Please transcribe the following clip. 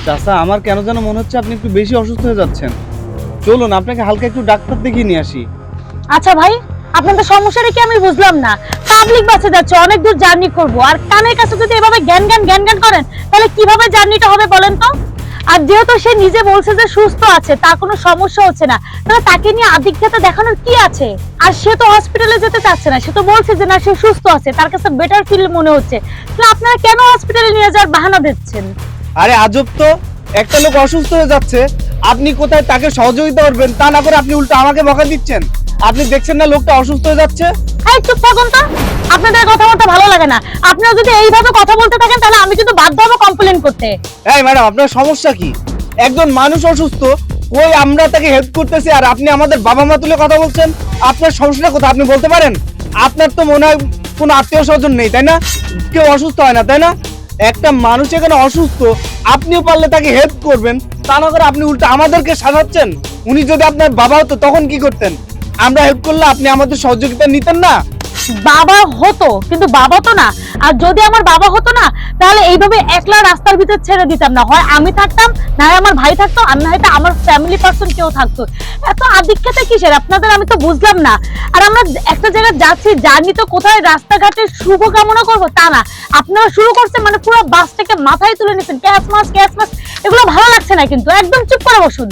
চাচা, আমার কেন যেন মনে হচ্ছে আপনি একটু বেশি অসুস্থ হয়ে যাচ্ছেন। চলুন আপনাকে হালকা একটু ডাক্তার দেখিয়ে নিয়ে আসি। আচ্ছা ভাই, আপনাদের সমস্যাটা কি আমি বুঝলাম না। পাবলিক বাসে যাচ্ছে, অনেক দূর জার্নি করব, আর কানের কাছে যদি এভাবে জ্ঞান জ্ঞান জ্ঞান জ্ঞান করেন তাহলে কিভাবে জার্নিটা হবে বলেন তো? আর যেহেতু সে নিজে বলছে যে সুস্থ আছে, তার কোনো সমস্যা হচ্ছে না, তাহলে তাকে নিয়ে আদিক্ষেতা দেখানোর কি আছে? আর সে তো হসপিটালে যেতে চাচ্ছে না, সে তো বলছে যে না সে সুস্থ আছে, তার কাছে বেটার ফিল মনে হচ্ছে। তাহলে আপনারা কেন হসপিটালে নিয়ে যাওয়ার বাহানা দিচ্ছেন? আরে আজব তো, একটা লোক অসুস্থ হয়ে যাচ্ছে, আপনি কোথায় তাকে সহযোগিতা করবেন তা না করে আপনি উল্টো আমাকে বকা দিচ্ছেন। আপনি দেখছেন না লোকটা অসুস্থ হয়ে যাচ্ছে? এই চুপ থাকুন তো, আপনাদের কথাবার্তা ভালো লাগে না। আপনারা যদি এইভাবে কথা বলতে থাকেন তাহলে আমি কিন্তু বাধ্য হবো কমপ্লেন করতে। এই ম্যাডাম, আপনার সমস্যা কি? একজন মানুষ অসুস্থ, ওই আমরা তাকে হেল্প করতেছি আর আপনি আমাদের বাবা মা তুলে কথা বলছেন। আপনার সমস্যাটা কোথায় আপনি বলতে পারেন? আপনার তো মনে হয় কোনো আত্মীয় স্বজন নেই, তাই না? কেউ অসুস্থ হয় না, তাই না? একটা মানুষ এখানে অসুস্থ, আপনিও পারলে তাকে হেল্প করবেন, তা না করে আপনি উল্টো আমাদেরকে সাজাচ্ছেন। উনি যদি আপনার বাবা হতো তখন কি করতেন? আমরা হেল্প করলে আপনি আমাদের সহযোগিতা নিতেন না? বাবা হতো কিন্তু বাবা তো না। আর যদি আমার বাবা হতো না তাহলে এইভাবে একলা রাস্তার ভিতর ছেড়ে দিতাম না। হয় আমি থাকতাম, না হয় আমার ভাই থাকতো, আর না হয়তো আমার ফ্যামিলি পার্সন কেউ থাকতো। এত আদিক্ষেতা কিসের আপনাদের, আমি তো বুঝলাম না। আর আমরা একটা জায়গায় যাচ্ছি, জার্নি তো কোথায় রাস্তাঘাটে শুভ কামনা করবো তা না। আপনারা শুরু করছেন মানে পুরো বাসটাকে মাথায় তুলে নিচ্ছেন, ক্যাশ মাস ক্যাশ মাস, এগুলো ভালো লাগছে না কিন্তু। একদম চুপ করে বসুন।